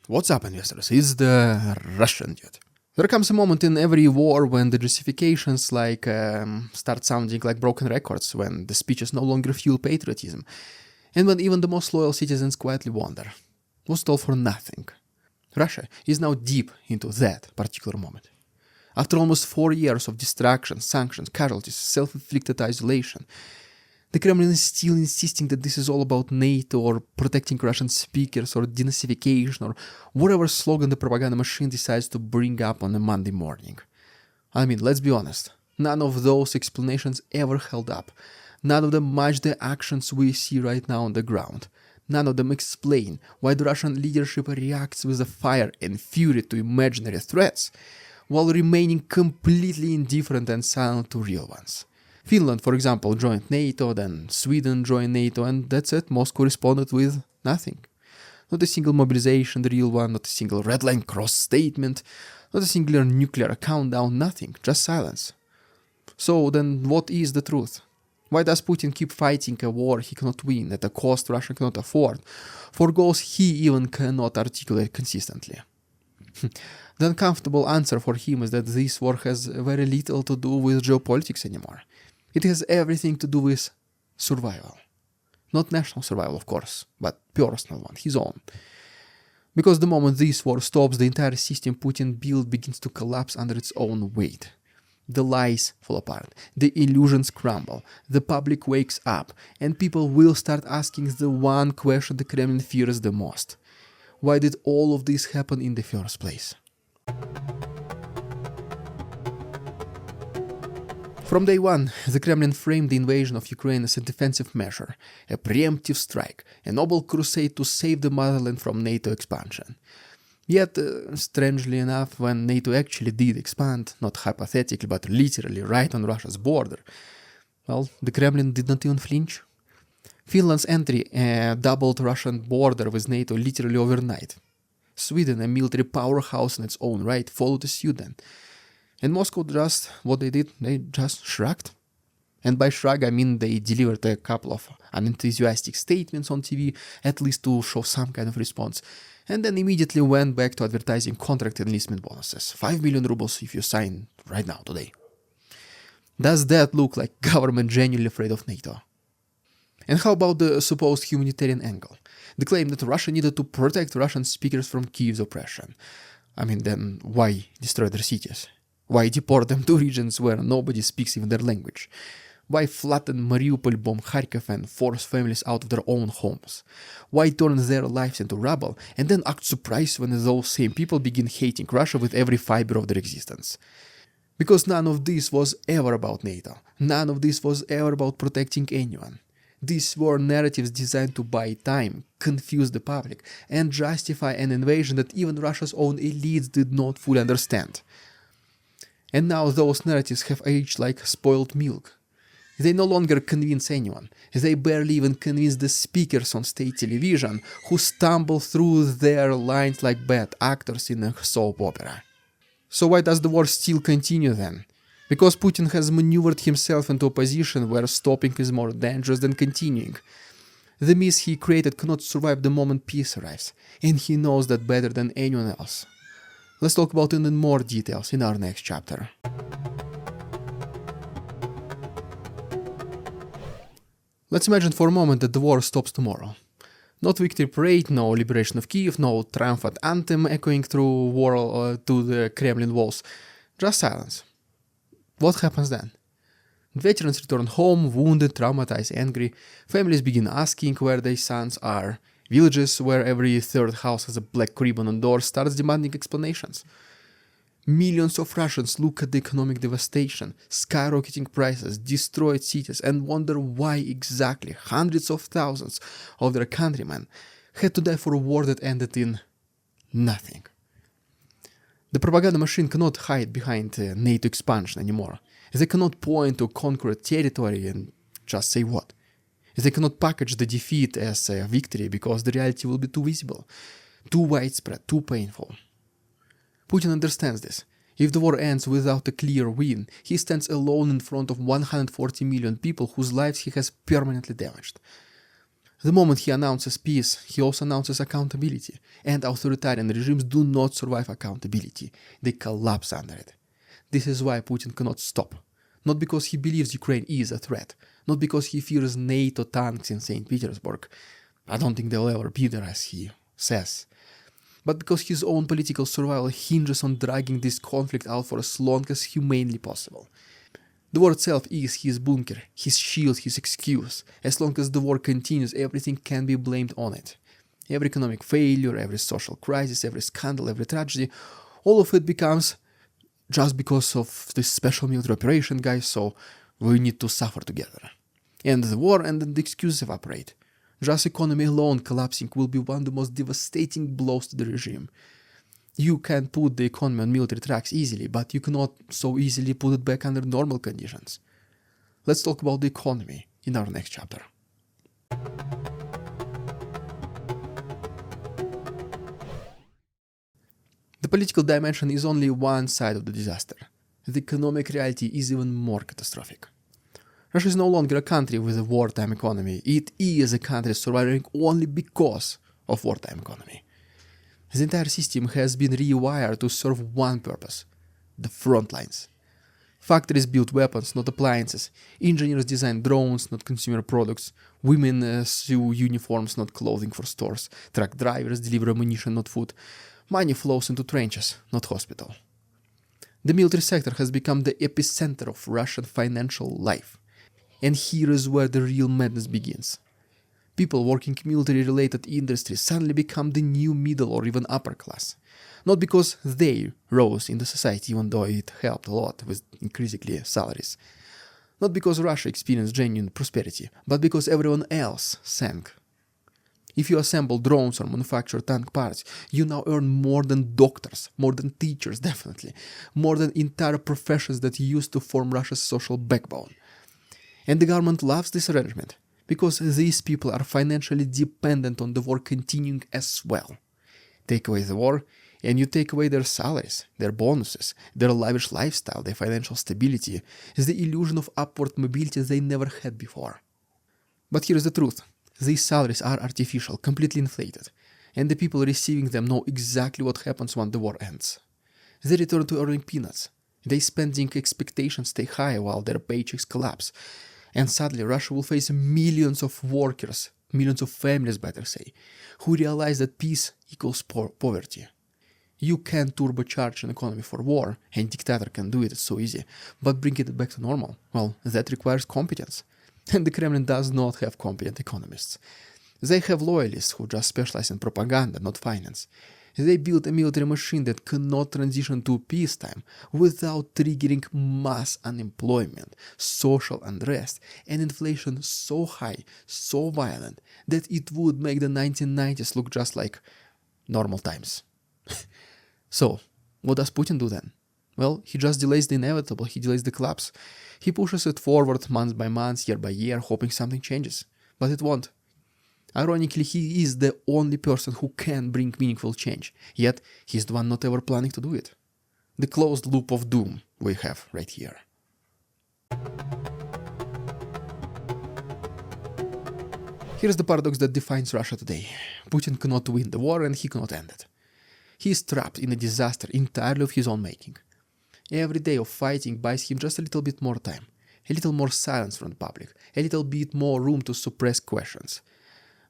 What's up, investors? It's the Russian dude. There comes a moment in every war when the justifications start sounding like broken records, when the speeches no longer fuel patriotism, and when even the most loyal citizens quietly wonder, was it all for nothing? Russia is now deep into that particular moment. After almost 4 years of distraction, sanctions, casualties, self-inflicted isolation, the Kremlin is still insisting that this is all about NATO or protecting Russian speakers or denazification or whatever slogan the propaganda machine decides to bring up on a Monday morning. I mean, let's be honest, none of those explanations ever held up. None of them match the actions we see right now on the ground. None of them explain why the Russian leadership reacts with a fire and fury to imaginary threats, while remaining completely indifferent and silent to real ones. Finland, for example, joined NATO, then Sweden joined NATO, and that's it. Moscow responded with nothing. Not a single mobilization, the real one, not a single red line cross statement, not a singular nuclear countdown, nothing, just silence. So then what is the truth? Why does Putin keep fighting a war he cannot win at a cost Russia cannot afford, for goals he even cannot articulate consistently? The uncomfortable answer for him is that this war has very little to do with geopolitics anymore. It has everything to do with survival. Not national survival, of course, but personal one, his own. Because the moment this war stops, the entire system Putin built begins to collapse under its own weight. The lies fall apart, the illusions crumble, the public wakes up, and people will start asking the one question the Kremlin fears the most. Why did all of this happen in the first place? From day one, the Kremlin framed the invasion of Ukraine as a defensive measure, a preemptive strike, a noble crusade to save the motherland from NATO expansion. Yet, strangely enough, when NATO actually did expand, not hypothetically but literally right on Russia's border, well, the Kremlin did not even flinch. Finland's entry doubled Russian border with NATO literally overnight. Sweden, a military powerhouse in its own right, followed suit then. And Moscow they just shrugged. And by shrug, I mean they delivered a couple of unenthusiastic statements on TV, at least to show some kind of response, and then immediately went back to advertising contract enlistment bonuses. 5 million rubles if you sign right now, today. Does that look like government genuinely afraid of NATO? And how about the supposed humanitarian angle? The claim that Russia needed to protect Russian speakers from Kiev's oppression. I mean, then why destroy their cities? Why deport them to regions where nobody speaks even their language? Why flatten Mariupol, bomb Kharkiv and force families out of their own homes? Why turn their lives into rubble and then act surprised when those same people begin hating Russia with every fiber of their existence? Because none of this was ever about NATO. None of this was ever about protecting anyone. These were narratives designed to buy time, confuse the public, and justify an invasion that even Russia's own elites did not fully understand. And now those narratives have aged like spoiled milk. They no longer convince anyone. They barely even convince the speakers on state television, who stumble through their lines like bad actors in a soap opera. So why does the war still continue then? Because Putin has maneuvered himself into a position where stopping is more dangerous than continuing. The mess he created cannot survive the moment peace arrives, and he knows that better than anyone else. Let's talk about it in more details in our next chapter. Let's imagine for a moment that the war stops tomorrow. Not victory parade, no liberation of Kiev, no triumphant anthem echoing through to the Kremlin walls, just silence. What happens then? Veterans return home, wounded, traumatized, angry. Families begin asking where their sons are. Villages where every third house has a black ribbon on doors starts demanding explanations. Millions of Russians look at the economic devastation, skyrocketing prices, destroyed cities, and wonder why exactly hundreds of thousands of their countrymen had to die for a war that ended in nothing. The propaganda machine cannot hide behind NATO expansion anymore. They cannot point to conquered territory and just say what. They cannot package the defeat as a victory because the reality will be too visible, too widespread, too painful. Putin understands this. If the war ends without a clear win, he stands alone in front of 140 million people whose lives he has permanently damaged. The moment he announces peace, he also announces accountability, and authoritarian regimes do not survive accountability, they collapse under it. This is why Putin cannot stop. Not because he believes Ukraine is a threat, not because he fears NATO tanks in St. Petersburg, I don't think they'll ever be there as he says, but because his own political survival hinges on dragging this conflict out for as long as humanly possible. The war itself is his bunker, his shield, his excuse. As long as the war continues, everything can be blamed on it. Every economic failure, every social crisis, every scandal, every tragedy, all of it becomes just because of this special military operation, guys, so we need to suffer together. And the war and the excuses evaporate. Just economy alone collapsing will be one of the most devastating blows to the regime. You can put the economy on military tracks easily, but you cannot so easily put it back under normal conditions. Let's talk about the economy in our next chapter. The political dimension is only one side of the disaster. The economic reality is even more catastrophic. Russia is no longer a country with a wartime economy. It is a country surviving only because of wartime economy. The entire system has been rewired to serve one purpose: the front lines. Factories build weapons, not appliances. Engineers design drones, not consumer products. Women sew uniforms, not clothing for stores. Truck drivers deliver ammunition, not food. Money flows into trenches, not hospital. The military sector has become the epicenter of Russian financial life. And here is where the real madness begins. People working military-related industries suddenly become the new middle or even upper class. Not because they rose in the society, even though it helped a lot with increasingly salaries. Not because Russia experienced genuine prosperity, but because everyone else sank. If you assemble drones or manufacture tank parts, you now earn more than doctors, more than teachers definitely, more than entire professions that used to form Russia's social backbone. And the government loves this arrangement, because these people are financially dependent on the war continuing as well. Take away the war, and you take away their salaries, their bonuses, their lavish lifestyle, their financial stability, is the illusion of upward mobility they never had before. But here's the truth. These salaries are artificial, completely inflated, and the people receiving them know exactly what happens when the war ends. They return to earning peanuts. Their spending expectations stay high while their paychecks collapse. And sadly, Russia will face millions of workers, millions of families, better say, who realize that peace equals poverty. You can turbocharge an economy for war, and dictator can do it, it's so easy, but bring it back to normal, well, that requires competence. And the Kremlin does not have competent economists. They have loyalists who just specialize in propaganda, not finance. They built a military machine that cannot transition to peacetime without triggering mass unemployment, social unrest, and inflation so high, so violent, that it would make the 1990s look just like normal times. So, what does Putin do then? Well, he just delays the inevitable, he delays the collapse. He pushes it forward month by month, year by year, hoping something changes. But it won't. Ironically, he is the only person who can bring meaningful change, yet he's the one not ever planning to do it. The closed loop of doom we have right here. Here's the paradox that defines Russia today. Putin cannot win the war and he cannot end it. He is trapped in a disaster entirely of his own making. Every day of fighting buys him just a little bit more time, a little more silence from the public, a little bit more room to suppress questions.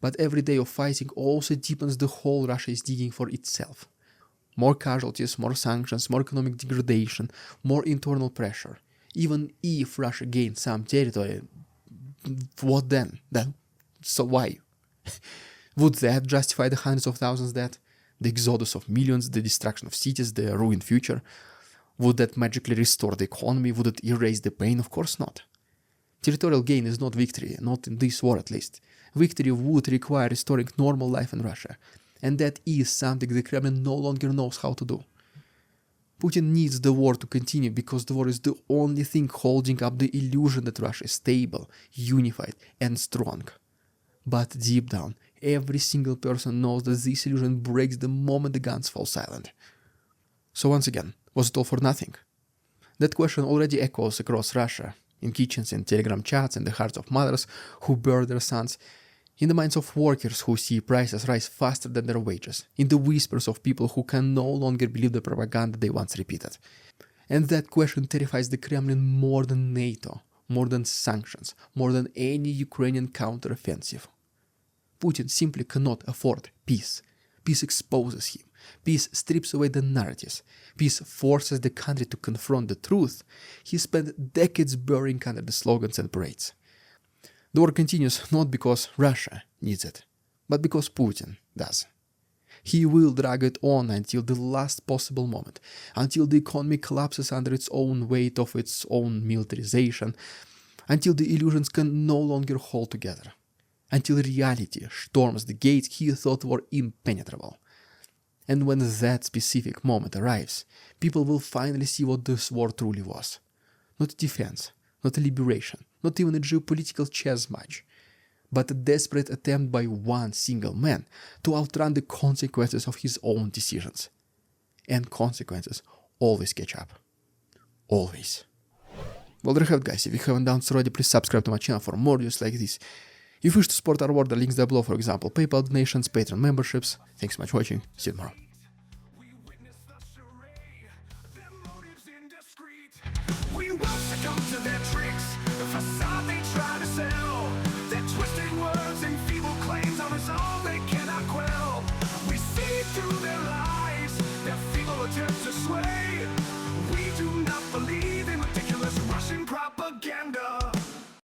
But every day of fighting also deepens the hole Russia is digging for itself. More casualties, more sanctions, more economic degradation, more internal pressure. Even if Russia gains some territory, what then? So why? Would that justify the hundreds of thousands dead? The exodus of millions, the destruction of cities, the ruined future? Would that magically restore the economy? Would it erase the pain? Of course not. Territorial gain is not victory, not in this war at least. Victory would require restoring normal life in Russia, and that is something the Kremlin no longer knows how to do. Putin needs the war to continue because the war is the only thing holding up the illusion that Russia is stable, unified, and strong. But deep down, every single person knows that this illusion breaks the moment the guns fall silent. So once again, was it all for nothing? That question already echoes across Russia, in kitchens and telegram chats, in the hearts of mothers who burn their sons. In the minds of workers who see prices rise faster than their wages, in the whispers of people who can no longer believe the propaganda they once repeated. And that question terrifies the Kremlin more than NATO, more than sanctions, more than any Ukrainian counteroffensive. Putin simply cannot afford peace. Peace exposes him. Peace strips away the narratives. Peace forces the country to confront the truth. He spent decades burying under the slogans and parades. The war continues not because Russia needs it, but because Putin does. He will drag it on until the last possible moment, until the economy collapses under its own weight of its own militarization, until the illusions can no longer hold together, until reality storms the gates he thought were impenetrable. And when that specific moment arrives, people will finally see what this war truly was. Not a defense, not a liberation, not even a geopolitical chess match, but a desperate attempt by one single man to outrun the consequences of his own decisions. And consequences always catch up. Always. Well, there you have it, guys. If you haven't done so already, please subscribe to my channel for more videos like this. If you wish to support our work, the links down below, for example, PayPal donations, Patreon memberships. Thanks so much for watching. See you tomorrow. We won't succumb to their tricks, the facade they try to sell. Their twisted words and feeble claims on us all they cannot quell.